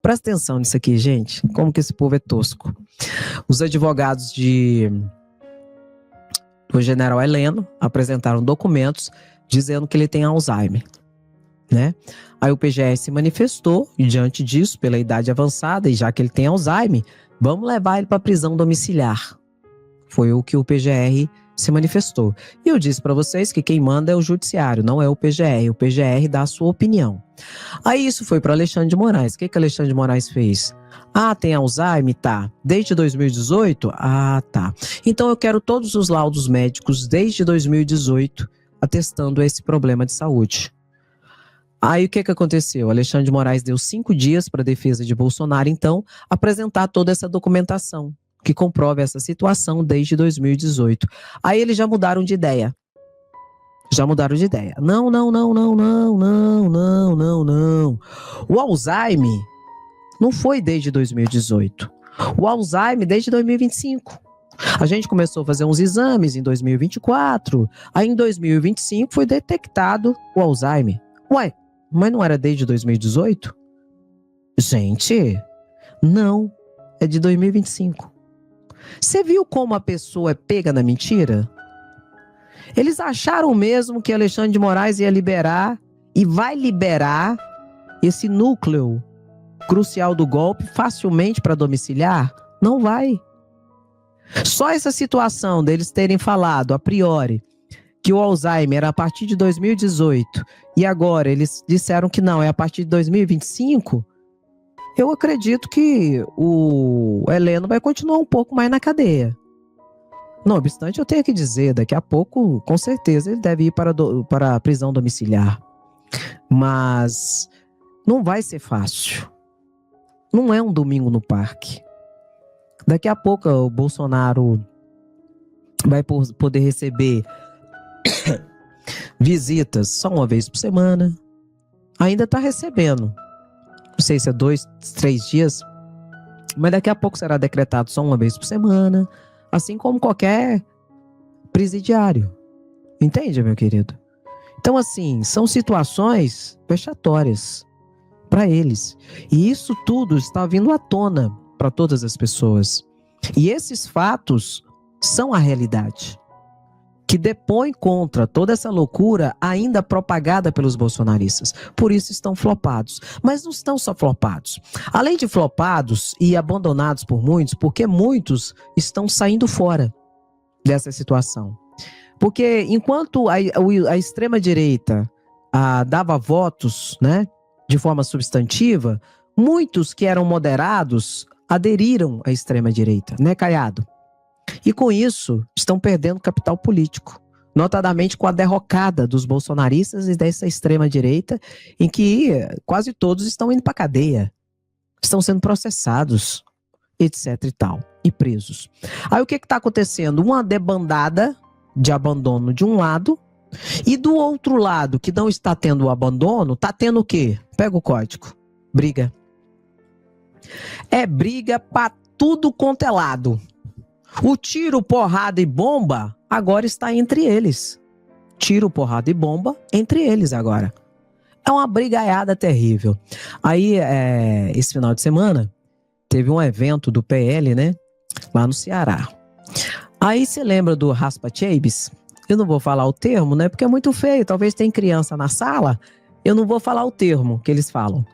Presta atenção nisso aqui, gente. Como que esse povo é tosco. Os advogados do general Heleno apresentaram documentos dizendo que ele tem Alzheimer, né? Aí o PGR se manifestou e, diante disso, pela idade avançada, e já que ele tem Alzheimer, vamos levar ele para prisão domiciliar. Foi o que o PGR se manifestou. E eu disse para vocês que quem manda é o judiciário, não é o PGR. O PGR dá a sua opinião. Aí isso foi para Alexandre de Moraes. O que Alexandre de Moraes fez? Ah, tem Alzheimer? Tá. Desde 2018? Ah, tá. Então eu quero todos os laudos médicos desde 2018 atestando esse problema de saúde. Aí o que aconteceu? Alexandre de Moraes deu 5 dias para a defesa de Bolsonaro, então, apresentar toda essa documentação que comprova essa situação desde 2018. Aí eles já mudaram de ideia. Não. O Alzheimer não foi desde 2018. O Alzheimer desde 2025. A gente começou a fazer uns exames em 2024. Aí em 2025 foi detectado o Alzheimer. Ué, mas não era desde 2018? Gente, não. É de 2025. Você viu como a pessoa é pega na mentira? Eles acharam mesmo que Alexandre de Moraes ia liberar e vai liberar esse núcleo crucial do golpe facilmente para domiciliar? Não vai. Só essa situação deles terem falado a priori que o Alzheimer era a partir de 2018 e agora eles disseram que não, é a partir de 2025, eu acredito que o Heleno vai continuar um pouco mais na cadeia. Não obstante, eu tenho que dizer, daqui a pouco, com certeza, ele deve ir para a prisão domiciliar. Mas não vai ser fácil. Não é um domingo no parque. Daqui a pouco o Bolsonaro vai poder receber visitas só uma vez por semana. Ainda está recebendo. Não sei se é 2, 3 dias. Mas daqui a pouco será decretado só uma vez por semana. Assim como qualquer presidiário. Entende, meu querido? Então, assim, são situações vexatórias para eles. E isso tudo está vindo à tona para todas as pessoas. E esses fatos são a realidade, que depõe contra toda essa loucura ainda propagada pelos bolsonaristas. Por isso estão flopados. Mas não estão só flopados. Além de flopados e abandonados por muitos, porque muitos estão saindo fora dessa situação. Porque enquanto a extrema-direita dava votos, né, de forma substantiva, muitos que eram moderados aderiram à extrema-direita, né, Caiado? E com isso, estão perdendo capital político, notadamente com a derrocada dos bolsonaristas e dessa extrema-direita, em que quase todos estão indo para a cadeia, estão sendo processados, etc e tal, e presos. Aí o que está acontecendo? Uma debandada de abandono de um lado, e do outro lado, que não está tendo o abandono, está tendo o quê? Pega o código. Briga. É briga para tudo quanto é lado. O tiro, porrada e bomba agora está entre eles. Tiro, porrada e bomba entre eles agora. É uma brigaiada terrível. Aí, esse final de semana, teve um evento do PL, né? Lá no Ceará. Aí você lembra do Raspa Chaves? Eu não vou falar o termo, né? Porque é muito feio. Talvez tenha criança na sala. Eu não vou falar o termo que eles falam.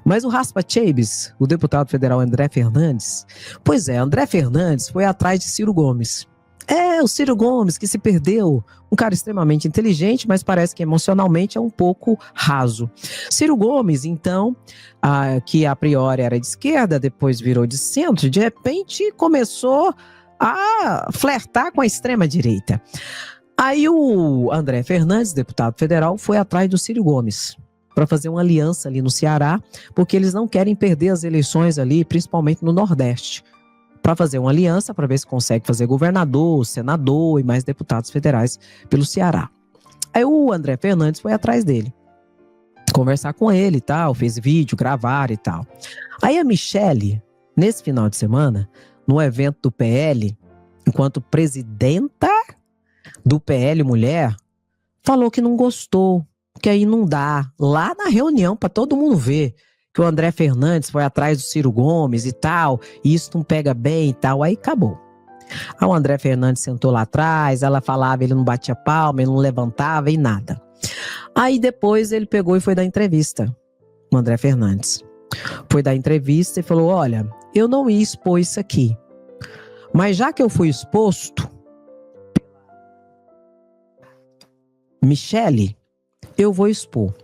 Mas o Raspa Chaves, o deputado federal André Fernandes, pois é, André Fernandes foi atrás de Ciro Gomes. É, o Ciro Gomes que se perdeu. Um cara extremamente inteligente, mas parece que emocionalmente é um pouco raso. Ciro Gomes, então, que a priori era de esquerda, depois virou de centro, de repente começou a flertar com a extrema-direita. Aí o André Fernandes, deputado federal, foi atrás do Ciro Gomes para fazer uma aliança ali no Ceará, porque eles não querem perder as eleições ali, principalmente no Nordeste, para fazer uma aliança para ver se consegue fazer governador, senador e mais deputados federais pelo Ceará. Aí o André Fernandes foi atrás dele, conversar com ele e tal, fez vídeo, gravar e tal. Aí a Michelle, nesse final de semana, no evento do PL, enquanto presidenta do PL Mulher, falou que não gostou, que aí não dá, lá na reunião, para todo mundo ver, que o André Fernandes foi atrás do Ciro Gomes e tal, e isso não pega bem e tal, aí acabou. Aí o André Fernandes sentou lá atrás, ela falava, ele não batia palma, ele não levantava e nada. Aí depois ele pegou e foi dar entrevista, o André Fernandes. Foi dar entrevista e falou, olha, eu não ia expor isso aqui, mas já que eu fui exposto, Michele, eu vou expor.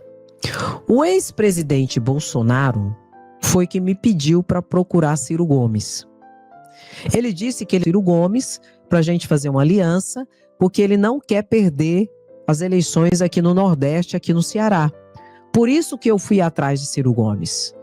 O ex-presidente Bolsonaro foi que me pediu para procurar Ciro Gomes. Ele disse que ele Ciro Gomes para a gente fazer uma aliança, porque ele não quer perder as eleições aqui no Nordeste, aqui no Ceará. Por isso que eu fui atrás de Ciro Gomes.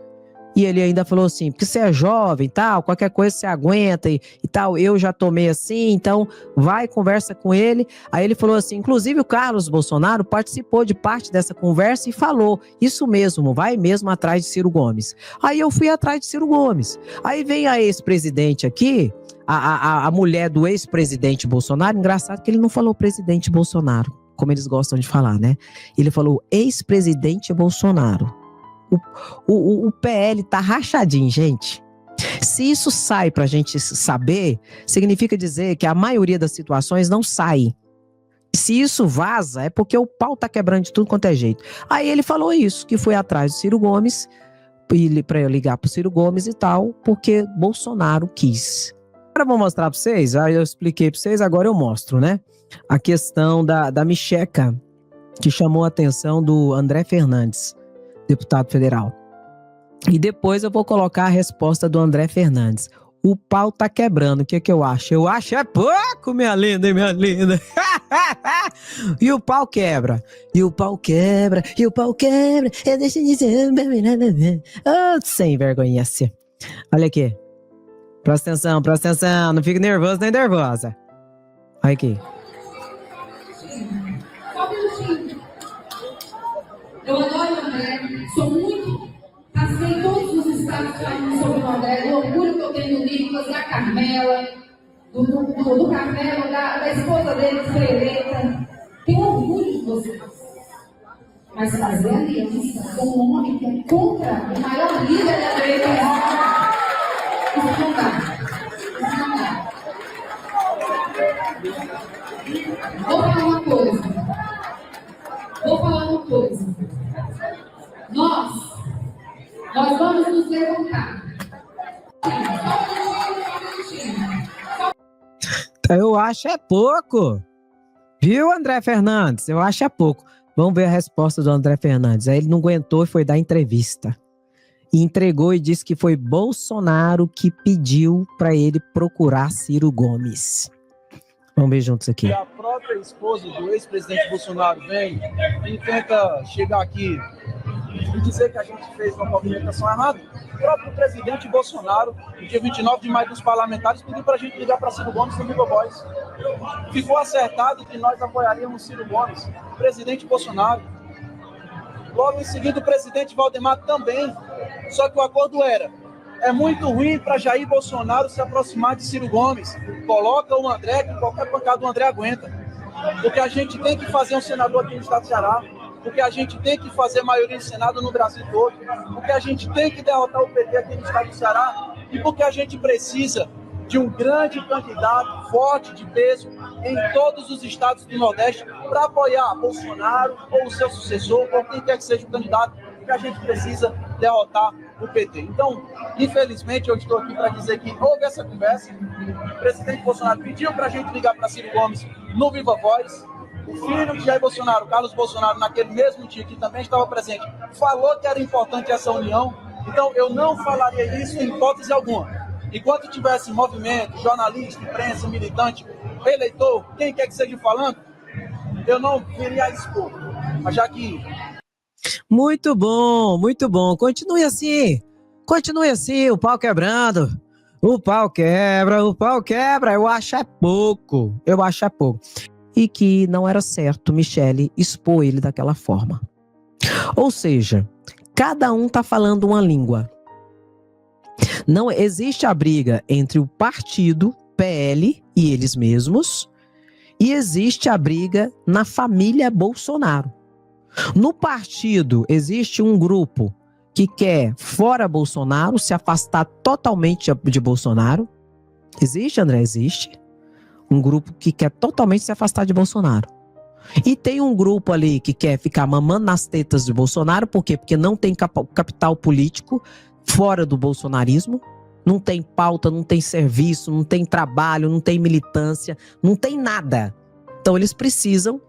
E ele ainda falou assim, porque você é jovem e tal, qualquer coisa você aguenta e tal, eu já tomei assim, então vai, conversa com ele. Aí ele falou assim, inclusive o Carlos Bolsonaro participou de parte dessa conversa e falou, isso mesmo, vai mesmo atrás de Ciro Gomes. Aí eu fui atrás de Ciro Gomes. Aí vem a ex-presidente aqui, a mulher do ex-presidente Bolsonaro, engraçado que ele não falou presidente Bolsonaro, como eles gostam de falar, né? Ele falou ex-presidente Bolsonaro. O PL tá rachadinho, gente. Se isso sai pra gente saber, significa dizer que a maioria das situações não sai. Se isso vaza, é porque o pau tá quebrando de tudo quanto é jeito. Aí ele falou isso, que foi atrás do Ciro Gomes, pra eu ligar pro Ciro Gomes e tal, porque Bolsonaro quis. Agora eu vou mostrar pra vocês, aí eu expliquei pra vocês, agora eu mostro, né? A questão da micheca, que chamou a atenção do André Fernandes, deputado federal. E depois eu vou colocar a resposta do André Fernandes. O pau tá quebrando, o que que eu acho? Eu acho é pouco, minha linda, minha linda. E o pau quebra. E o pau quebra, e o pau quebra. Eu deixo de dizer... Oh, sem vergonha. Olha aqui. Presta atenção. Não fique nervoso nem nervosa. Olha aqui. Eu adoro o André, sou muito. Passei em todos os estados falando sobre o André, o orgulho que eu tenho do Nicolas, da Carmela, do Carmelo, da esposa dele que foi eleita. Tenho orgulho de vocês. Mas fazer aliança com um homem que é contra o maior líder da direita, isso não dá. Isso não dá. Vou falar uma coisa. Nós vamos nos levantar. Eu acho é pouco. Viu, André Fernandes? Eu acho é pouco. Vamos ver a resposta do André Fernandes. Aí ele não aguentou e foi dar entrevista. E entregou e disse que foi Bolsonaro que pediu para ele procurar Ciro Gomes. Vamos ver juntos aqui. E a própria esposa do ex-presidente Bolsonaro vem e tenta chegar aqui e dizer que a gente fez uma movimentação errada. O próprio presidente Bolsonaro, no dia 29 de maio dos parlamentares, pediu para a gente ligar para Ciro Gomes no Viva Voz. Ficou acertado que nós apoiaríamos Ciro Gomes, o presidente Bolsonaro. Logo em seguida, o presidente Valdemar também. Só que o acordo era: é muito ruim para Jair Bolsonaro se aproximar de Ciro Gomes. Coloca o André, que qualquer pancada do André aguenta. Porque a gente tem que fazer um senador aqui no estado do Ceará. Porque a gente tem que fazer maioria no Senado no Brasil todo. Porque a gente tem que derrotar o PT aqui no estado do Ceará. E porque a gente precisa de um grande candidato forte de peso em todos os estados do Nordeste para apoiar Bolsonaro ou o seu sucessor, ou quem quer que seja o candidato, que a gente precisa derrotar o PT. Então, infelizmente, eu estou aqui para dizer que houve essa conversa. O presidente Bolsonaro pediu para a gente ligar para Ciro Gomes no Viva Voz. O filho de Jair Bolsonaro, Carlos Bolsonaro, naquele mesmo dia que também estava presente, falou que era importante essa união. Então, eu não falaria isso em hipótese alguma. Enquanto tivesse movimento, jornalista, imprensa, militante, eleitor, quem quer que seja falando, eu não viria a expor. Mas já que... Muito bom, muito bom. Continue assim, o pau quebrando. O pau quebra. Eu acho é pouco. E que não era certo Michele expor ele daquela forma. Ou seja, cada um tá falando uma língua. Não existe a briga entre o partido PL e eles mesmos, e existe a briga na família Bolsonaro. No partido existe um grupo que quer, fora Bolsonaro, se afastar totalmente de Bolsonaro. Existe, André? Existe. Um grupo que quer totalmente se afastar de Bolsonaro. E tem um grupo ali que quer ficar mamando nas tetas de Bolsonaro. Por quê? Porque não tem capital político fora do bolsonarismo. Não tem pauta, não tem serviço, não tem trabalho, não tem militância, não tem nada. Então eles precisam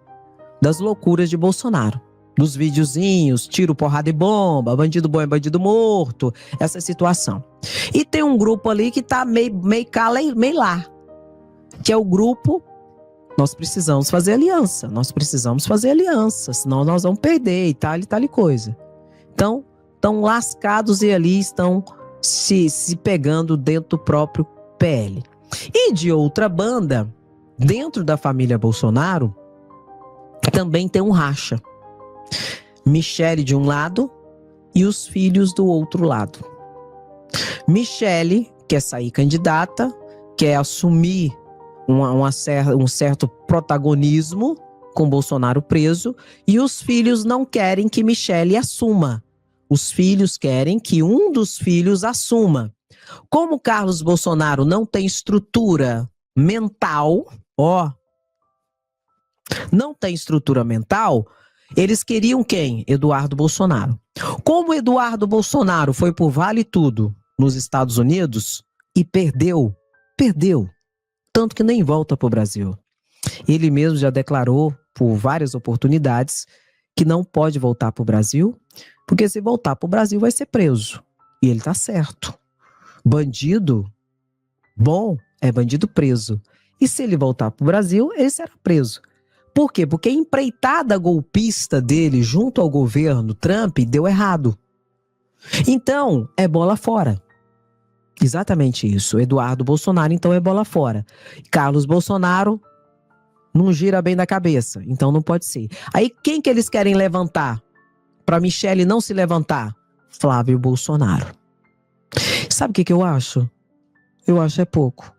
das loucuras de Bolsonaro. Dos videozinhos, tiro, porrada e bomba, bandido bom é bandido morto, essa situação. E tem um grupo ali que tá meio lá, que é o grupo, nós precisamos fazer aliança, senão nós vamos perder e tal e coisa. Então, estão lascados e ali estão se pegando dentro do próprio PL. E de outra banda, dentro da família Bolsonaro, também tem um racha. Michele de um lado e os filhos do outro lado. Michele quer sair candidata, quer assumir um certo protagonismo com Bolsonaro preso, e os filhos não querem que Michele assuma. Os filhos querem que um dos filhos assuma. Como Carlos Bolsonaro não tem estrutura mental, não tem estrutura mental, eles queriam quem? Eduardo Bolsonaro. Como Eduardo Bolsonaro foi por vale tudo nos Estados Unidos e perdeu, tanto que nem volta para o Brasil. Ele mesmo já declarou por várias oportunidades que não pode voltar para o Brasil, porque se voltar para o Brasil vai ser preso. E ele está certo. Bandido bom é bandido preso. E se ele voltar para o Brasil, ele será preso. Por quê? Porque a empreitada golpista dele junto ao governo Trump deu errado. Então, é bola fora. Exatamente isso. Eduardo Bolsonaro, então, é bola fora. Carlos Bolsonaro não gira bem da cabeça, então não pode ser. Aí, quem que eles querem levantar? Para Michele não se levantar? Flávio Bolsonaro. Sabe o que eu acho? Eu acho é pouco.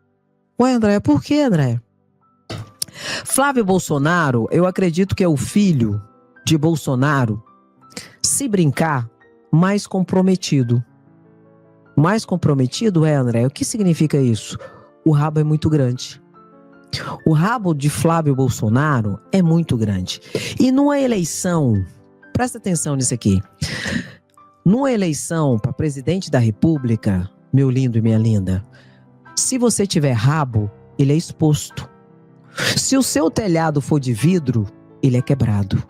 Ué, André, por que, André? Flávio Bolsonaro, eu acredito que é o filho de Bolsonaro, se brincar, mais comprometido. Mais comprometido André? O que significa isso? O rabo é muito grande. O rabo de Flávio Bolsonaro é muito grande. E numa eleição, presta atenção nisso aqui, numa eleição para presidente da República, meu lindo e minha linda, se você tiver rabo, ele é exposto. Se o seu telhado for de vidro, ele é quebrado.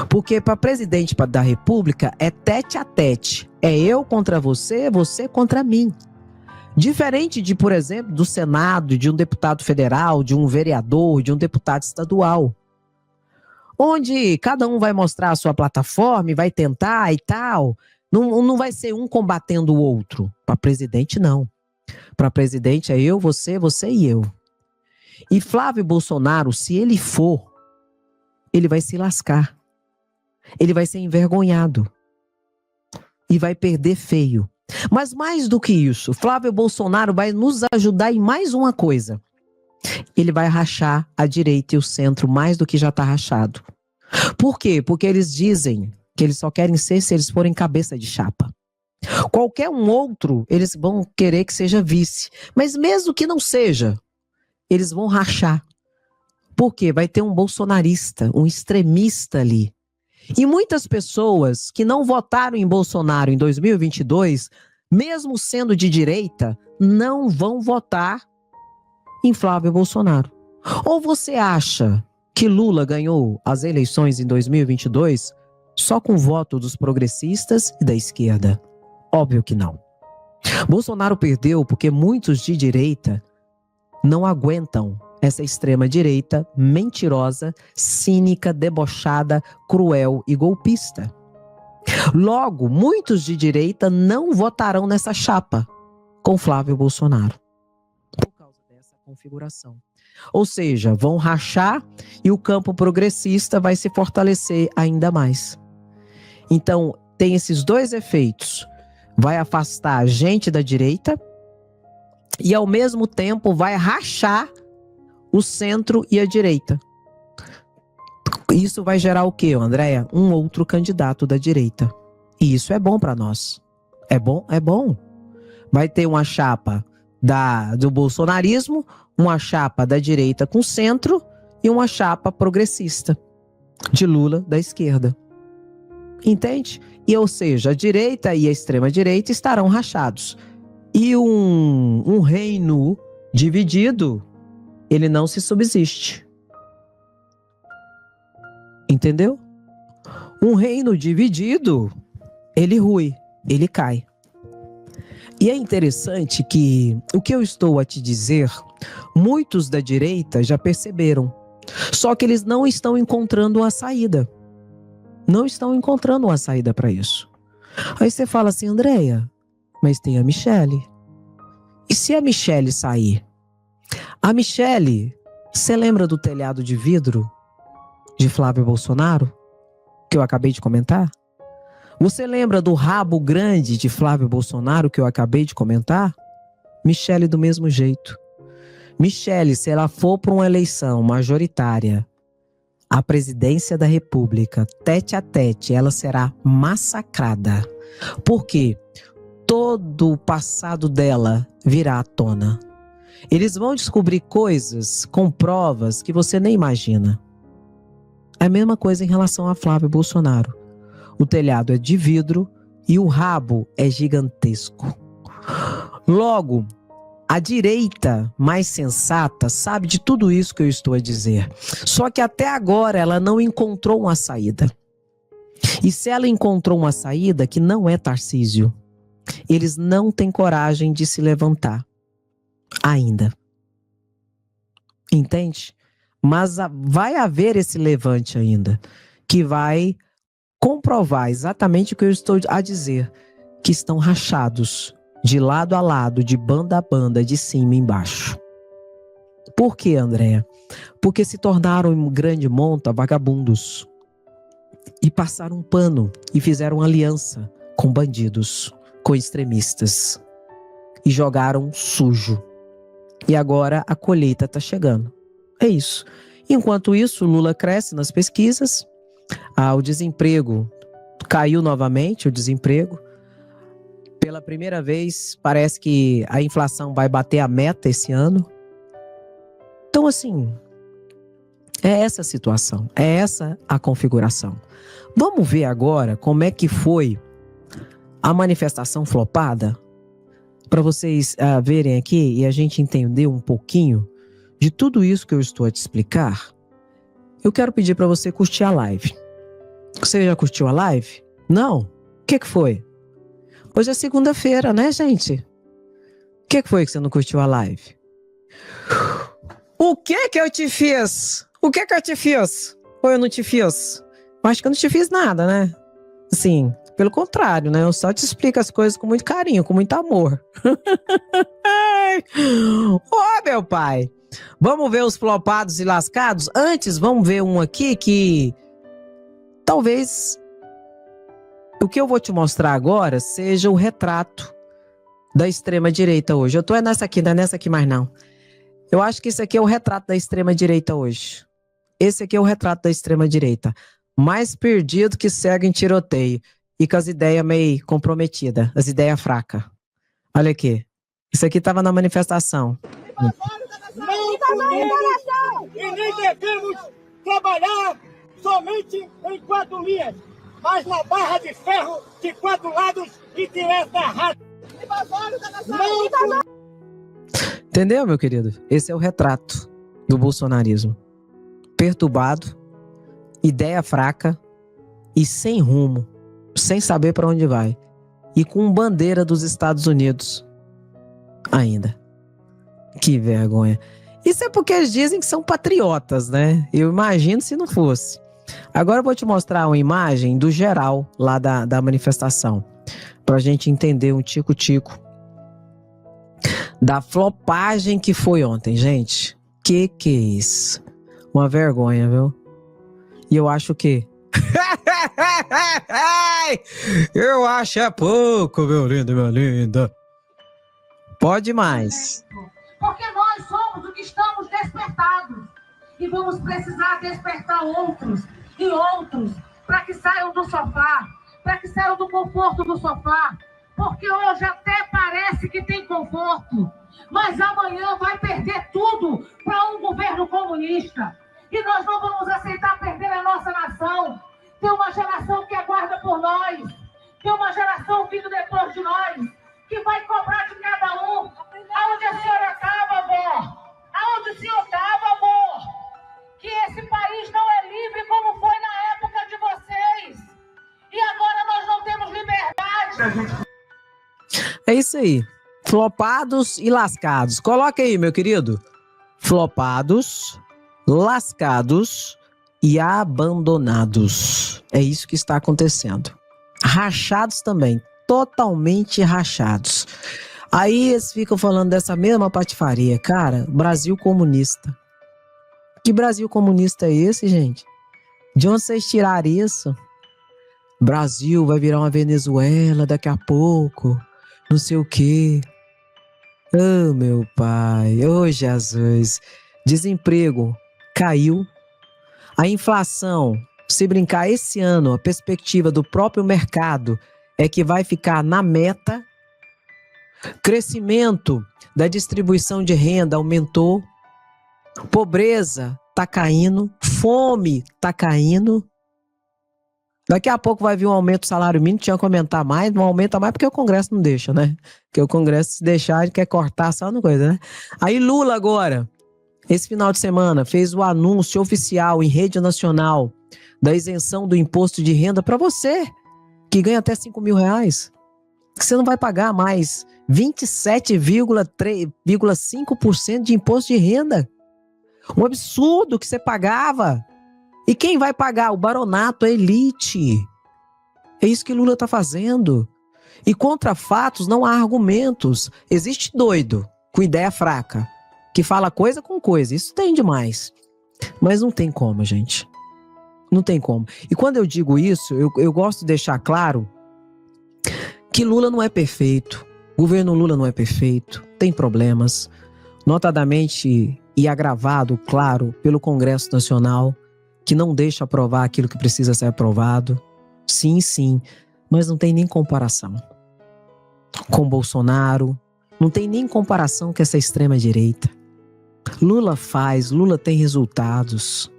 Porque para presidente da República é tete a tete. É eu contra você, você contra mim. Diferente de, por exemplo, do Senado, de um deputado federal, de um vereador, de um deputado estadual. Onde cada um vai mostrar a sua plataforma e vai tentar e tal. Não vai ser um combatendo o outro. Para presidente, não. Para presidente é eu, você e eu. E Flávio Bolsonaro, se ele for, ele vai se lascar. Ele vai ser envergonhado. E vai perder feio. Mas mais do que isso, Flávio Bolsonaro vai nos ajudar em mais uma coisa. Ele vai rachar a direita e o centro mais do que já está rachado. Por quê? Porque eles dizem que eles só querem ser se eles forem cabeça de chapa. Qualquer um outro, eles vão querer que seja vice. Mas mesmo que não seja, eles vão rachar. Por quê? Vai ter um bolsonarista, um extremista ali. E muitas pessoas que não votaram em Bolsonaro em 2022, mesmo sendo de direita, não vão votar em Flávio Bolsonaro. Ou você acha que Lula ganhou as eleições em 2022 só com o voto dos progressistas e da esquerda? Óbvio que não. Bolsonaro perdeu porque muitos de direita não aguentam essa extrema-direita mentirosa, cínica, debochada, cruel e golpista. Logo, muitos de direita não votarão nessa chapa com Flávio Bolsonaro por causa dessa configuração. Ou seja, vão rachar e o campo progressista vai se fortalecer ainda mais. Então, tem esses dois efeitos. Vai afastar a gente da direita e, ao mesmo tempo, vai rachar o centro e a direita. Isso vai gerar o quê, Andréia? Um outro candidato da direita. E isso é bom para nós. É bom, é bom. Vai ter uma chapa do bolsonarismo, uma chapa da direita com centro e uma chapa progressista de Lula da esquerda. Entende? E, ou seja, a direita e a extrema-direita estarão rachados. E um reino dividido, ele não se subsiste. Entendeu? Um reino dividido, ele rui, ele cai. E é interessante que o que eu estou a te dizer, muitos da direita já perceberam. Só que eles não estão encontrando uma saída. Não estão encontrando uma saída para isso. Aí você fala assim, Andréia, mas tem a Michele. E se a Michele sair? A Michele, você lembra do telhado de vidro de Flávio Bolsonaro? Que eu acabei de comentar? Você lembra do rabo grande de Flávio Bolsonaro que eu acabei de comentar? Michele do mesmo jeito. Michele, se ela for para uma eleição majoritária, a presidência da República, tete a tete, ela será massacrada. Por quê? Todo o passado dela virá à tona. Eles vão descobrir coisas com provas que você nem imagina. É a mesma coisa em relação a Flávio Bolsonaro. O telhado é de vidro e o rabo é gigantesco. Logo, a direita mais sensata sabe de tudo isso que eu estou a dizer. Só que até agora ela não encontrou uma saída. E se ela encontrou uma saída que não é Tarcísio, eles não têm coragem de se levantar. Ainda. Entende? Mas vai haver esse levante ainda, que vai comprovar exatamente o que eu estou a dizer, que estão rachados de lado a lado, de banda a banda, de cima e embaixo. Por quê, Andréia? Porque se tornaram em grande monta vagabundos e passaram um pano e fizeram aliança com bandidos, com extremistas e jogaram sujo. E agora a colheita está chegando. É isso. Enquanto isso, Lula cresce nas pesquisas, o desemprego caiu novamente, o desemprego. Pela primeira vez, parece que a inflação vai bater a meta esse ano. Então, assim, é essa a situação, é essa a configuração. Vamos ver agora como é que foi a manifestação flopada, para vocês verem aqui e a gente entender um pouquinho de tudo isso que eu estou a te explicar. Eu quero pedir para você curtir a live. Você já curtiu a live? Não? O que foi? Hoje é segunda-feira, né, gente? O que foi que você não curtiu a live? O que eu te fiz? O que eu te fiz? Ou eu não te fiz? Eu acho que eu não te fiz nada, né? Assim, pelo contrário, né? Eu só te explico as coisas com muito carinho, com muito amor. Ô, meu pai! Vamos ver os flopados e lascados? Antes, vamos ver um aqui que talvez o que eu vou te mostrar agora seja o retrato da extrema-direita hoje. Eu tô nessa aqui, não é nessa aqui mais não. Eu acho que isso aqui é o retrato da extrema-direita hoje. Esse aqui é o retrato da extrema-direita. Mais perdido que cego em tiroteio. E com as ideias meio comprometidas, as ideias fracas. Olha aqui. Isso aqui estava na manifestação. E nem devemos trabalhar somente em 4 linhas, mas na barra de ferro de 4 lados e direto da rádio. Entendeu, meu querido? Esse é o retrato do bolsonarismo. Perturbado, ideia fraca e sem rumo, sem saber para onde vai. E com bandeira dos Estados Unidos ainda. Que vergonha. Isso é porque eles dizem que são patriotas, né? Eu imagino se não fosse. Agora eu vou te mostrar uma imagem do geral lá da manifestação. Pra gente entender um tico-tico da flopagem que foi ontem, gente. Que é isso? Uma vergonha, viu? E eu acho que... eu acho é pouco, meu lindo, minha linda. Pode mais. Porque nós somos o que estamos despertados. E vamos precisar despertar outros e outros para que saiam do sofá, para que saiam do conforto do sofá, porque hoje até parece que tem conforto, mas amanhã vai perder tudo para um governo comunista. E nós não vamos aceitar perder a nossa nação. Tem uma geração que aguarda por nós, tem uma geração vindo depois de nós, que vai cobrar de cada um. Aonde a senhora estava, avó? Aonde o senhor estava, amor? Que esse país não é livre como foi na época de vocês. E agora nós não temos liberdade. É isso aí. Flopados e lascados. Coloca aí, meu querido. Flopados, lascados e abandonados. É isso que está acontecendo. Rachados também. Totalmente rachados. Aí eles ficam falando dessa mesma patifaria. Cara, Brasil comunista. Que Brasil comunista é esse, gente? De onde vocês tiraram isso? Brasil vai virar uma Venezuela daqui a pouco. Não sei o quê. Oh, meu pai. Oh, Jesus. Desemprego caiu. A inflação, se brincar esse ano, a perspectiva do próprio mercado é que vai ficar na meta. Crescimento da distribuição de renda aumentou. Pobreza tá caindo. Fome tá caindo. Daqui a pouco vai vir um aumento do salário mínimo, tinha que aumentar mais, não aumenta mais porque o Congresso não deixa, né? Porque o Congresso, se deixar, ele quer cortar só uma coisa, né? Aí Lula agora, esse final de semana, fez o anúncio oficial em rede nacional da isenção do imposto de renda para você, que ganha até R$5.000, que você não vai pagar mais 27,5% de imposto de renda. Um absurdo que você pagava. E quem vai pagar? O baronato, a elite. É isso que Lula está fazendo. E contra fatos não há argumentos. Existe doido com ideia fraca, que fala coisa com coisa. Isso tem demais. Mas não tem como, gente. Não tem como. E quando eu digo isso, eu gosto de deixar claro que Lula não é perfeito. O governo Lula não é perfeito. Tem problemas. Notadamente e agravado, claro, pelo Congresso Nacional, que não deixa aprovar aquilo que precisa ser aprovado. Sim, sim, mas não tem nem comparação com Bolsonaro, não tem nem comparação com essa extrema-direita. Lula tem resultados.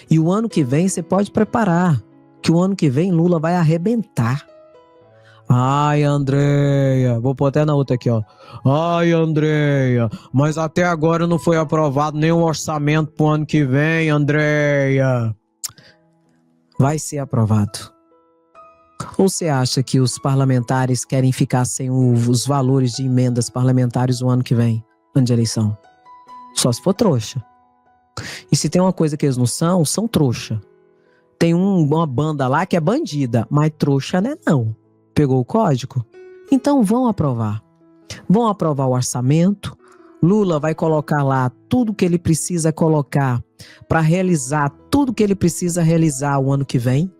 E o ano que vem você pode preparar, que o ano que vem Lula vai arrebentar. Ai, Andréia, vou pôr até na outra aqui, ó. Ai, Andréia, mas até agora não foi aprovado nenhum orçamento pro ano que vem, Andréia. Vai ser aprovado. Ou você acha que os parlamentares querem ficar sem os valores de emendas parlamentares o ano que vem, ano de eleição? Só se for trouxa. E se tem uma coisa que eles não são trouxa. Tem uma banda lá que é bandida, mas trouxa né não. Pegou o código? Então vão aprovar. Vão aprovar o orçamento. Lula vai colocar lá tudo que ele precisa colocar para realizar tudo que ele precisa realizar o ano que vem.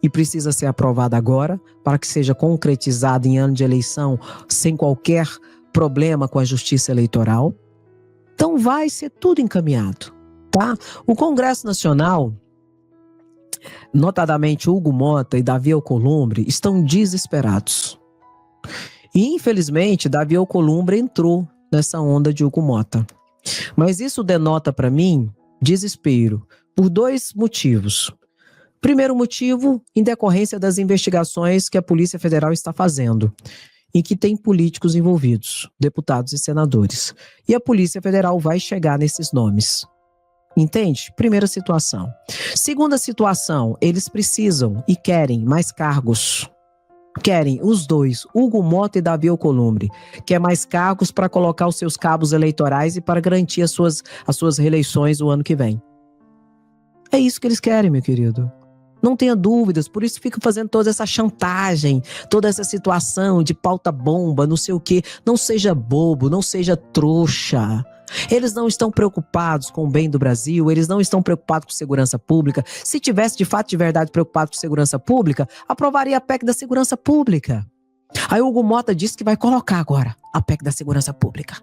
E precisa ser aprovado agora para que seja concretizado em ano de eleição sem qualquer problema com a justiça eleitoral. Então vai ser tudo encaminhado, tá? O Congresso Nacional, notadamente Hugo Mota e Davi Alcolumbre, estão desesperados. E infelizmente Davi Alcolumbre entrou nessa onda de Hugo Mota. Mas isso denota para mim desespero por dois motivos. Primeiro motivo, em decorrência das investigações que a Polícia Federal está fazendo, em que tem políticos envolvidos, deputados e senadores. E a Polícia Federal vai chegar nesses nomes. Entende? Primeira situação. Segunda situação, eles precisam e querem mais cargos. Querem os dois, Hugo Mota e Davi Alcolumbre, quer mais cargos para colocar os seus cabos eleitorais e para garantir as suas reeleições o ano que vem. É isso que eles querem, meu querido. Não tenha dúvidas, por isso fica fazendo toda essa chantagem, toda essa situação de pauta bomba, não sei o quê. Não seja bobo, não seja trouxa. Eles não estão preocupados com o bem do Brasil, eles não estão preocupados com segurança pública. Se tivesse de fato, de verdade, preocupado com segurança pública, aprovaria a PEC da segurança pública. Aí o Hugo Mota disse que vai colocar agora a PEC da segurança pública.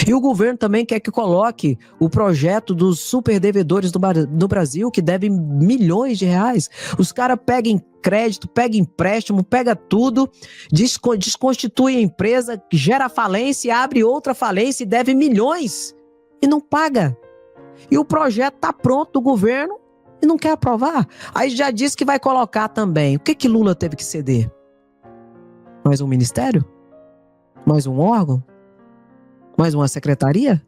E o governo também quer que coloque o projeto dos superdevedores do Brasil, que devem milhões de reais. Os caras pegam crédito, pegam empréstimo, pegam tudo, desconstitui a empresa, gera falência, abre outra falência e deve milhões e não paga. E o projeto está pronto do governo e não quer aprovar. Aí já disse que vai colocar também. O que Lula teve que ceder? Mais um ministério? Mais um órgão? Mais uma secretaria?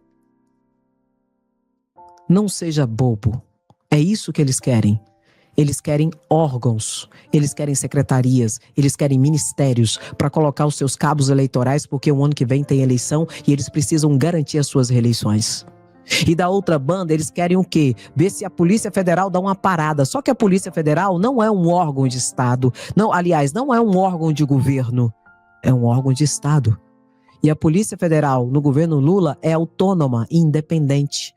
Não seja bobo. É isso que eles querem. Eles querem órgãos, eles querem secretarias, eles querem ministérios para colocar os seus cabos eleitorais, porque o ano que vem tem eleição e eles precisam garantir as suas reeleições. E da outra banda, eles querem o quê? Ver se a Polícia Federal dá uma parada. Só que a Polícia Federal não é um órgão de Estado. Não, aliás, não é um órgão de governo. É um órgão de Estado. E a Polícia Federal, no governo Lula, é autônoma e independente.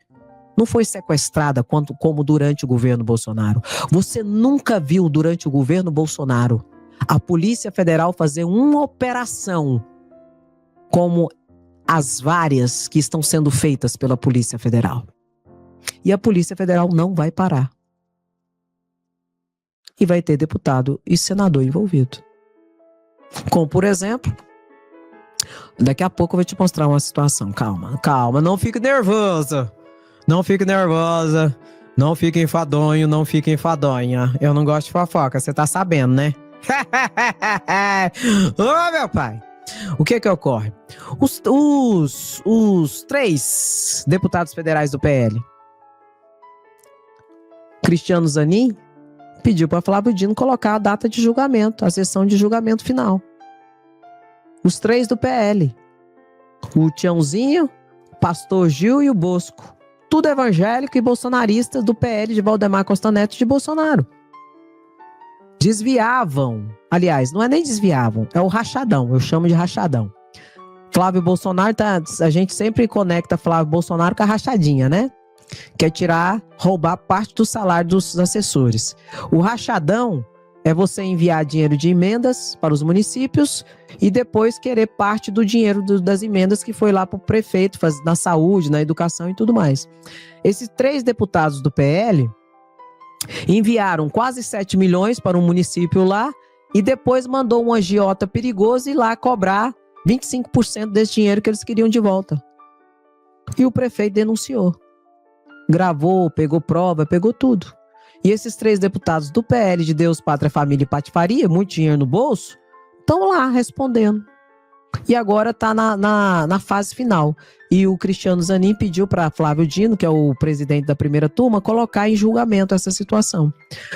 Não foi sequestrada como durante o governo Bolsonaro. Você nunca viu durante o governo Bolsonaro a Polícia Federal fazer uma operação como as várias que estão sendo feitas pela Polícia Federal. E a Polícia Federal não vai parar. E vai ter deputado e senador envolvido. Como, por exemplo, daqui a pouco eu vou te mostrar uma situação. Calma, não fique nervosa. Não fique nervosa. Não fique enfadonho, não fique enfadonha. Eu não gosto de fofoca, você tá sabendo, né? Ô, meu pai! O que ocorre? Os 3 deputados federais do PL. Cristiano Zanin pediu para Flávio Dino colocar a data de julgamento, a sessão de julgamento final. Os 3 do PL. O Tiãozinho, o Pastor Gil e o Bosco. Tudo evangélico e bolsonarista do PL de Valdemar Costa Neto de Bolsonaro. Desviavam. Aliás, não é nem desviavam, é o rachadão. Eu chamo de rachadão. Flávio Bolsonaro, a gente sempre conecta Flávio Bolsonaro com a rachadinha, né? Quer roubar parte do salário dos assessores. O rachadão é você enviar dinheiro de emendas para os municípios e depois querer parte do dinheiro das emendas que foi lá para o prefeito, na saúde, na educação e tudo mais. Esses 3 deputados do PL enviaram quase 7 milhões para um município lá e depois mandou um agiota perigoso ir lá cobrar 25% desse dinheiro que eles queriam de volta. E o prefeito denunciou. Gravou, pegou prova, pegou tudo. E esses 3 deputados do PL de Deus, Pátria, Família e Patifaria, muito dinheiro no bolso, estão lá respondendo. E agora está na fase final. E o Cristiano Zanin pediu para Flávio Dino, que é o presidente da primeira turma, colocar em julgamento essa situação.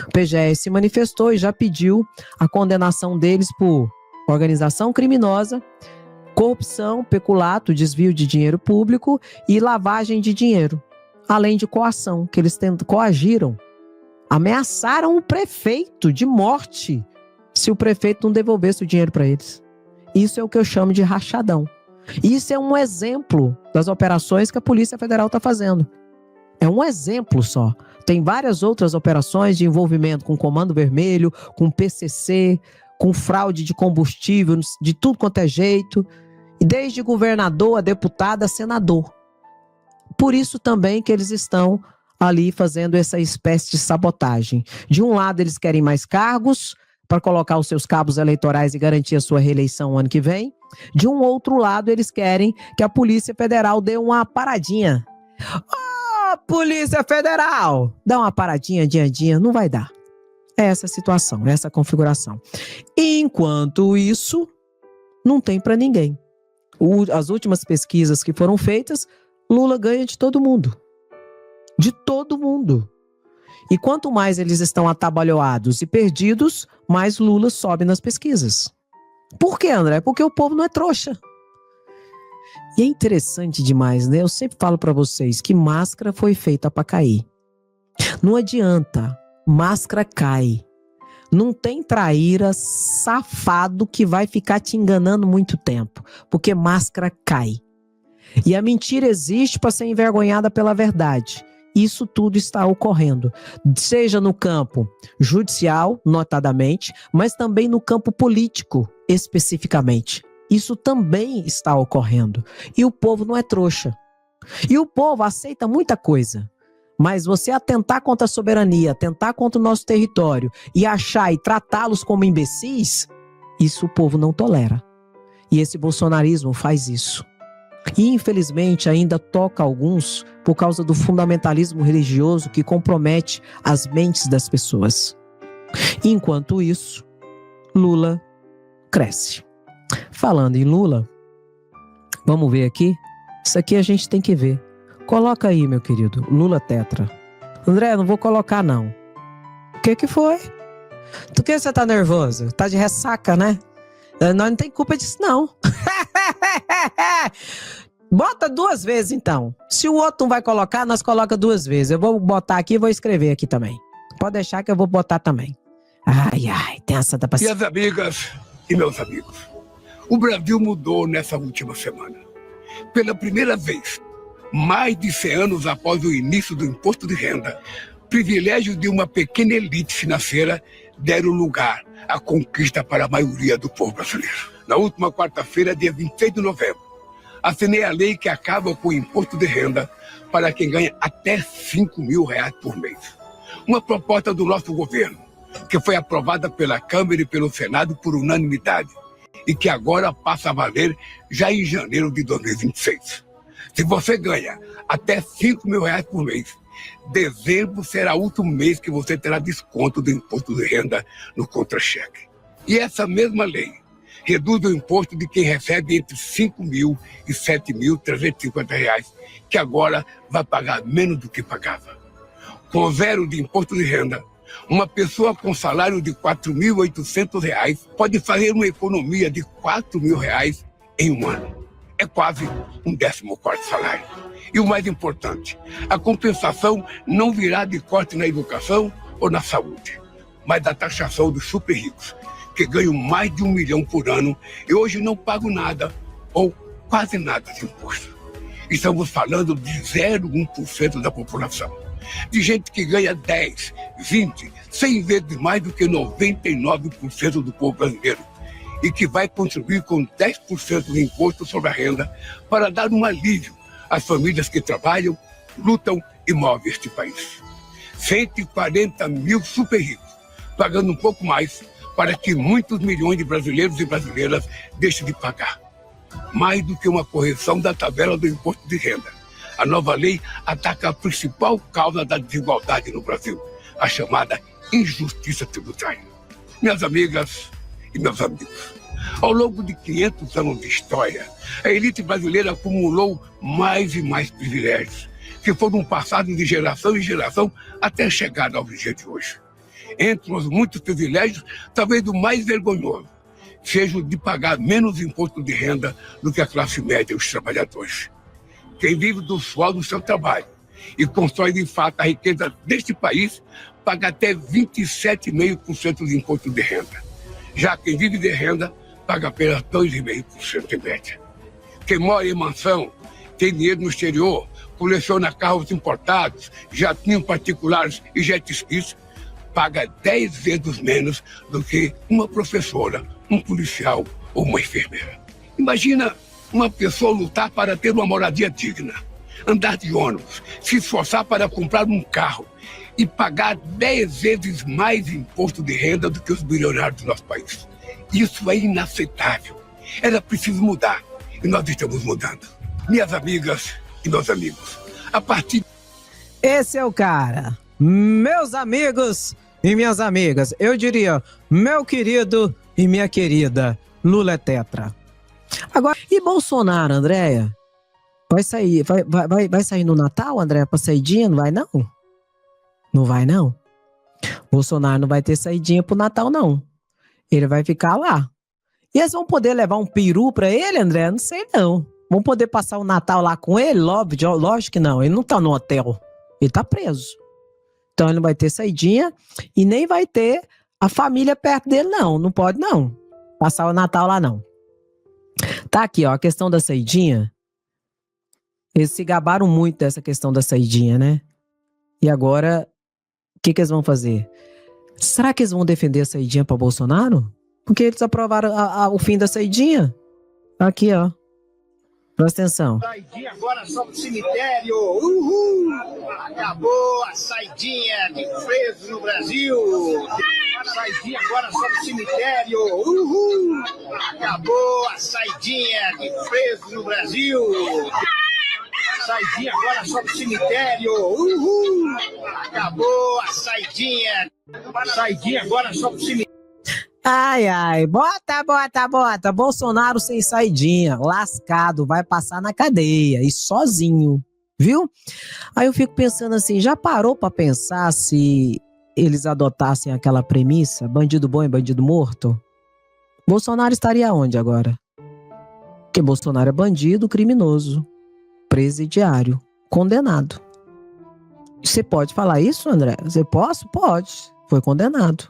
O PGR se manifestou e já pediu a condenação deles por organização criminosa, corrupção, peculato, desvio de dinheiro público e lavagem de dinheiro. Além de coação, que eles coagiram. Ameaçaram o prefeito de morte se o prefeito não devolvesse o dinheiro para eles. Isso é o que eu chamo de rachadão. Isso é um exemplo das operações que a Polícia Federal está fazendo. É um exemplo só. Tem várias outras operações de envolvimento com Comando Vermelho, com PCC, com fraude de combustível, de tudo quanto é jeito. E desde governador a deputado a senador. Por isso também que eles estão ali fazendo essa espécie de sabotagem. De um lado, eles querem mais cargos para colocar os seus cabos eleitorais e garantir a sua reeleição ano que vem. De um outro lado, eles querem que a Polícia Federal dê uma paradinha. Polícia Federal! Dá uma paradinha, dia. Não vai dar. É essa situação, essa configuração. Enquanto isso, não tem para ninguém. As últimas pesquisas que foram feitas, Lula ganha de todo mundo. De todo mundo. E quanto mais eles estão atabalhoados e perdidos, mais Lula sobe nas pesquisas. Por quê, André? Porque o povo não é trouxa. E é interessante demais, né? Eu sempre falo para vocês que máscara foi feita para cair. Não adianta. Máscara cai. Não tem traíra, safado que vai ficar te enganando muito tempo. Porque máscara cai. E a mentira existe para ser envergonhada pela verdade. Isso tudo está ocorrendo, seja no campo judicial, notadamente, mas também no campo político, especificamente. isso também está ocorrendo. E o povo não é trouxa. E o povo aceita muita coisa. Mas você atentar contra a soberania, atentar contra o nosso território e achar e tratá-los como imbecis, isso o povo não tolera. E esse bolsonarismo faz isso. E infelizmente ainda toca alguns por causa do fundamentalismo religioso que compromete as mentes das pessoas. Enquanto isso, Lula cresce. Falando em Lula, vamos ver aqui? Isso aqui a gente tem que ver. Coloca aí, meu querido, Lula tetra. André, não vou colocar não. O que foi? Do que você tá nervoso? Tá de ressaca, né? Nós não tem culpa disso não. Bota 2 vezes então. Se o outro não vai colocar, nós coloca 2 vezes. Eu vou botar aqui e vou escrever aqui também. Pode deixar que eu vou botar também. Ai, tem essa da paciência. Minhas amigas e meus amigos, o Brasil mudou nessa última semana. Pela primeira vez, mais de 100 anos após o início do imposto de renda, privilégios de uma pequena elite financeira deram lugar à conquista para a maioria do povo brasileiro. Na última quarta-feira, dia 26 de novembro, assinei a lei que acaba com o imposto de renda para quem ganha até R$5.000 por mês. Uma proposta do nosso governo, que foi aprovada pela Câmara e pelo Senado por unanimidade e que agora passa a valer já em janeiro de 2026. Se você ganha até R$5.000 por mês, dezembro será o último mês que você terá desconto do imposto de renda no contra-cheque. E essa mesma lei reduz o imposto de quem recebe entre R$5.000 e R$7.350, que agora vai pagar menos do que pagava. Com 0 de imposto de renda, uma pessoa com salário de R$4.800 pode fazer uma economia de R$4.000 em um ano. É quase um 14º salário. E o mais importante, a compensação não virá de corte na educação ou na saúde, mas da taxação dos super ricos, que ganham mais de R$1 milhão por ano e hoje não pagam nada ou quase nada de imposto. Estamos falando de 0,1% da população. De gente que ganha 10, 20, 100 vezes mais do que 99% do povo brasileiro e que vai contribuir com 10% de imposto sobre a renda para dar um alívio às famílias que trabalham, lutam e movem este país. 140 mil super ricos, pagando um pouco mais para que muitos milhões de brasileiros e brasileiras deixem de pagar. Mais do que uma correção da tabela do imposto de renda, a nova lei ataca a principal causa da desigualdade no Brasil, a chamada injustiça tributária. Minhas amigas e meus amigos, ao longo de 500 anos de história, a elite brasileira acumulou mais e mais privilégios, que foram passados de geração em geração até chegar ao dia de hoje. Entre os muitos privilégios, talvez o mais vergonhoso seja o de pagar menos imposto de renda do que a classe média e os trabalhadores. Quem vive do suor do seu trabalho e constrói de fato a riqueza deste país paga até 27,5% de imposto de renda. Já quem vive de renda paga apenas 2,5% em média. Quem mora em mansão, tem dinheiro no exterior, coleciona carros importados, jatinhos particulares e jet skis, paga 10 vezes menos do que uma professora, um policial ou uma enfermeira. Imagina uma pessoa lutar para ter uma moradia digna, andar de ônibus, se esforçar para comprar um carro e pagar 10 vezes mais imposto de renda do que os bilionários do nosso país. Isso é inaceitável. Era preciso mudar e nós estamos mudando. Minhas amigas e meus amigos, a partir... Esse é o cara. Meus amigos e minhas amigas, eu diria, meu querido e minha querida, Lula é tetra. Agora, e Bolsonaro, Andréia? Vai sair, vai sair no Natal, Andréia, pra saidinha? Não vai não? Não vai não? Bolsonaro não vai ter saidinha pro Natal não. Ele vai ficar lá. E eles vão poder levar um peru pra ele, André? Não sei não. Vão poder passar o Natal lá com ele? Lógico que não. Ele não tá no hotel. Ele tá preso. Então ele não vai ter saidinha e nem vai ter a família perto dele, não. Não pode, não. Passar o Natal lá, não. Tá aqui, ó, a questão da saidinha. Eles se gabaram muito dessa questão da saidinha, né? E agora, o que eles vão fazer? Será que eles vão defender a saidinha para Bolsonaro? Porque eles aprovaram o fim da saidinha. Aqui, ó. Presta atenção. Saidinha agora só pro cemitério. Uhul! Acabou a saidinha de presos no Brasil. Saidinha agora só pro cemitério. Uhul! Acabou a saidinha de presos no Brasil. Saidinha agora só pro cemitério. Uhul! Acabou a saidinha. Saidinha agora só pro cemitério. Ai, ai, bota. Bolsonaro sem saidinha, lascado, vai passar na cadeia e sozinho, viu? Aí eu fico pensando assim, já parou pra pensar se eles adotassem aquela premissa, bandido bom e bandido morto? Bolsonaro estaria onde agora? Porque Bolsonaro é bandido, criminoso, presidiário, condenado. Você pode falar isso, André? Você pode? Pode. Foi condenado.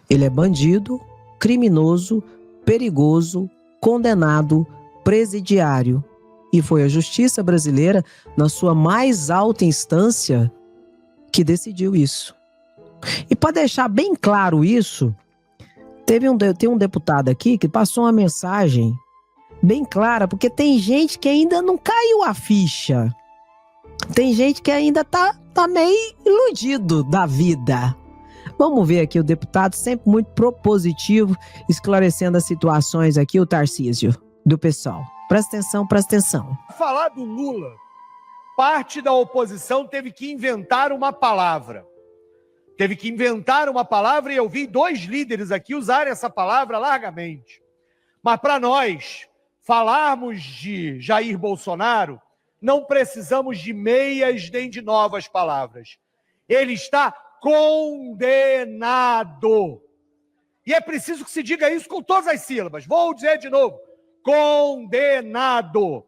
Ele é bandido, criminoso, perigoso, condenado, presidiário. E foi a justiça brasileira, na sua mais alta instância, que decidiu isso. E para deixar bem claro isso, tem um deputado aqui que passou uma mensagem bem clara, porque tem gente que ainda não caiu a ficha. Tem gente que ainda tá meio iludido da vida. Vamos ver aqui o deputado, sempre muito propositivo, esclarecendo as situações aqui, o Tarcísio, do PSOL. Presta atenção. Falar do Lula, parte da oposição teve que inventar uma palavra. E eu vi 2 líderes aqui usarem essa palavra largamente. Mas para nós falarmos de Jair Bolsonaro, não precisamos de meias nem de novas palavras. Ele está condenado. E é preciso que se diga isso com todas as sílabas. Vou dizer de novo. Condenado.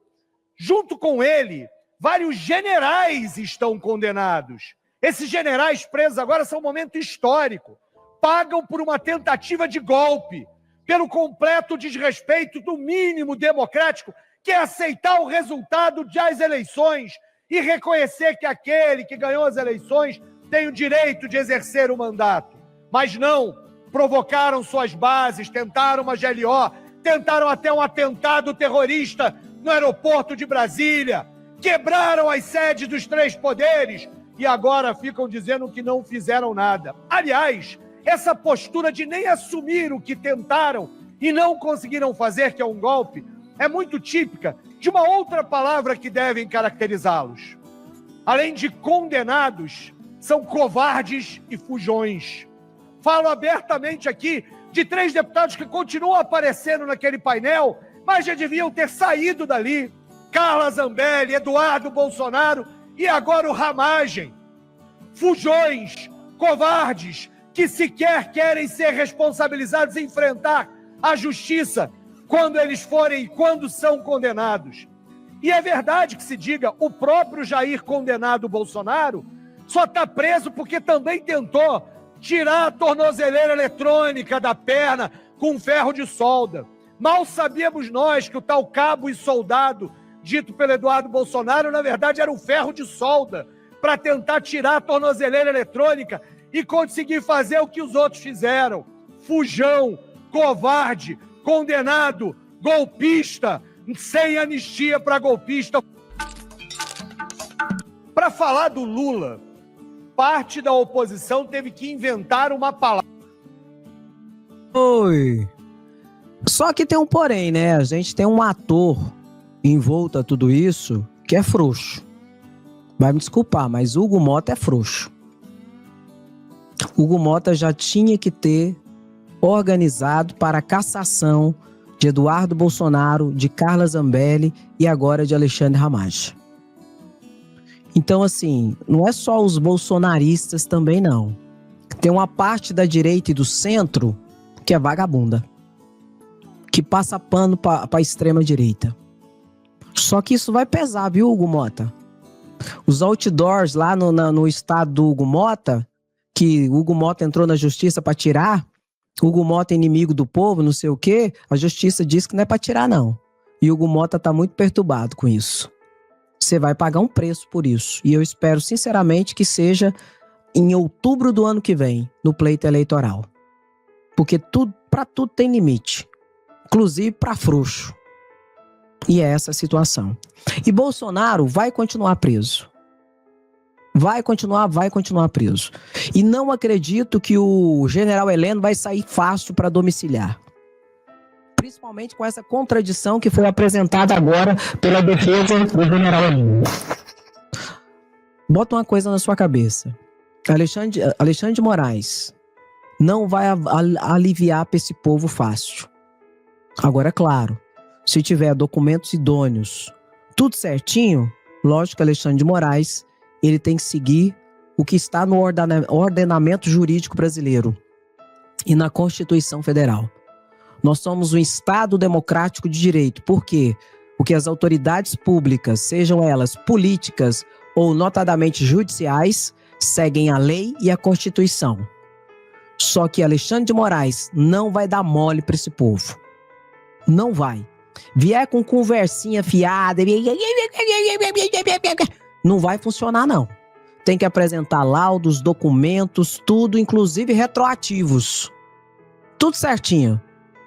Junto com ele, vários generais estão condenados. Esses generais presos agora são um momento histórico. Pagam por uma tentativa de golpe, pelo completo desrespeito do mínimo democrático, que é aceitar o resultado das eleições e reconhecer que aquele que ganhou as eleições tem o direito de exercer o mandato. Mas não, provocaram suas bases, tentaram uma GLO, tentaram até um atentado terrorista no aeroporto de Brasília, quebraram as sedes dos 3 poderes e agora ficam dizendo que não fizeram nada. Aliás, essa postura de nem assumir o que tentaram e não conseguiram fazer, que é um golpe, é muito típica de uma outra palavra que devem caracterizá-los. Além de condenados, são covardes e fujões. Falo abertamente aqui de 3 deputados que continuam aparecendo naquele painel, mas já deviam ter saído dali. Carla Zambelli, Eduardo Bolsonaro e agora o Ramagem. Fujões, covardes, que sequer querem ser responsabilizados e enfrentar a justiça quando eles forem e quando são condenados. E é verdade que se diga, o próprio Jair condenado Bolsonaro só está preso porque também tentou tirar a tornozeleira eletrônica da perna com ferro de solda. Mal sabíamos nós que o tal cabo e soldado dito pelo Eduardo Bolsonaro, na verdade, era um ferro de solda para tentar tirar a tornozeleira eletrônica e conseguir fazer o que os outros fizeram. Fujão, covarde, condenado, golpista, sem anistia para golpista. Para falar do Lula, parte da oposição teve que inventar uma palavra. Oi. Só que tem um porém, né? A gente tem um ator envolto a tudo isso que é frouxo. Vai me desculpar, mas Hugo Mota é frouxo. Hugo Mota já tinha que ter organizado para a cassação de Eduardo Bolsonaro, de Carla Zambelli e agora de Alexandre Ramagem. Então, assim, não é só os bolsonaristas também, não. Tem uma parte da direita e do centro que é vagabunda, que passa pano para a extrema-direita. Só que isso vai pesar, viu, Hugo Mota? Os outdoors lá no estado do Hugo Mota, que Hugo Mota entrou na justiça para tirar, Hugo Mota é inimigo do povo, não sei o quê, a justiça diz que não é para tirar, não. E Hugo Mota está muito perturbado com isso. Você vai pagar um preço por isso. E eu espero, sinceramente, que seja em outubro do ano que vem, no pleito eleitoral. Porque para tudo tem limite. Inclusive para frouxo. E é essa a situação. E Bolsonaro vai continuar preso. Vai continuar preso. E não acredito que o general Heleno vai sair fácil para domiciliar. Principalmente com essa contradição que foi apresentada agora pela defesa do general Heleno. Bota uma coisa na sua cabeça. Alexandre de Moraes não vai aliviar para esse povo fácil. Agora, é claro, se tiver documentos idôneos, tudo certinho, lógico que Alexandre de Moraes, ele tem que seguir o que está no ordenamento jurídico brasileiro e na Constituição Federal. Nós somos um Estado democrático de direito. Por quê? Porque as autoridades públicas, sejam elas políticas ou notadamente judiciais, seguem a lei e a Constituição. Só que Alexandre de Moraes não vai dar mole para esse povo. Não vai. Vier com conversinha fiada, não vai funcionar, não. Tem que apresentar laudos, documentos, tudo, inclusive retroativos. Tudo certinho.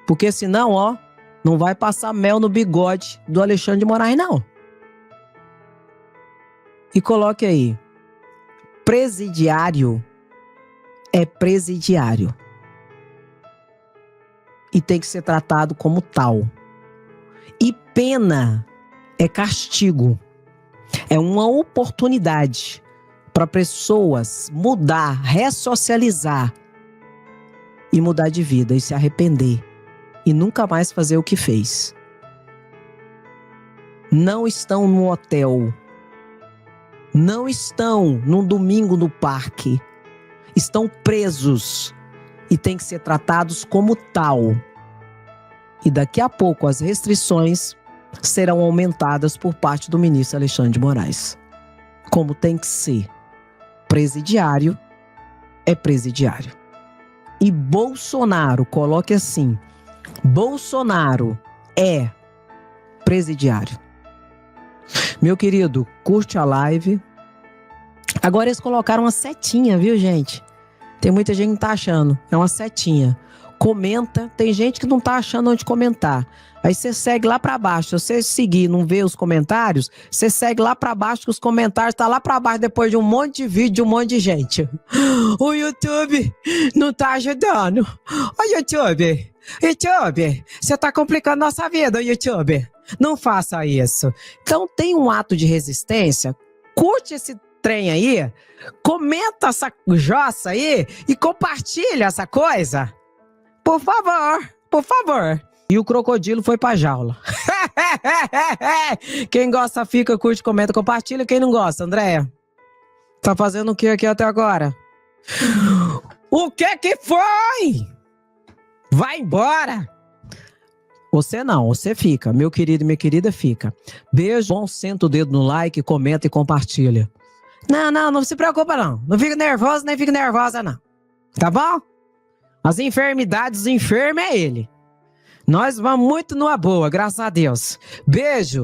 Porque senão, ó, não vai passar mel no bigode do Alexandre de Moraes, não. E coloque aí. Presidiário é presidiário. E tem que ser tratado como tal. E pena é castigo. É uma oportunidade para pessoas mudar, ressocializar e mudar de vida e se arrepender e nunca mais fazer o que fez. Não estão no hotel. Não estão num domingo no parque. Estão presos e têm que ser tratados como tal. E daqui a pouco as restrições serão aumentadas por parte do ministro Alexandre de Moraes. Como tem que ser. Presidiário é presidiário. E Bolsonaro, coloque assim, Bolsonaro é presidiário. Meu querido, curte a live. Agora eles colocaram uma setinha, viu, gente? Tem muita gente que não tá achando. É uma setinha. Comenta. Tem gente que não tá achando onde comentar. Aí você segue lá pra baixo. Se você seguir e não ver os comentários, você segue lá pra baixo, que os comentários tá lá pra baixo depois de um monte de vídeo de um monte de gente. O YouTube não tá ajudando. Ô, YouTube, você tá complicando nossa vida, YouTube. Não faça isso. Então tem um ato de resistência. Curte esse trem aí, comenta essa jossa aí e compartilha essa coisa. Por favor, por favor. E o crocodilo foi pra jaula. Quem gosta fica, curte, comenta, compartilha. Quem não gosta, Andréia? Tá fazendo o que aqui até agora? O que foi? Vai embora. Você não, você fica. Meu querido e minha querida, fica. Beijo, bom, senta o dedo no like, comenta e compartilha. Não se preocupa não. Não fica nervoso, nem fica nervosa não. Tá bom? As enfermidades, o enfermo é ele. Nós vamos muito numa boa, graças a Deus. Beijo.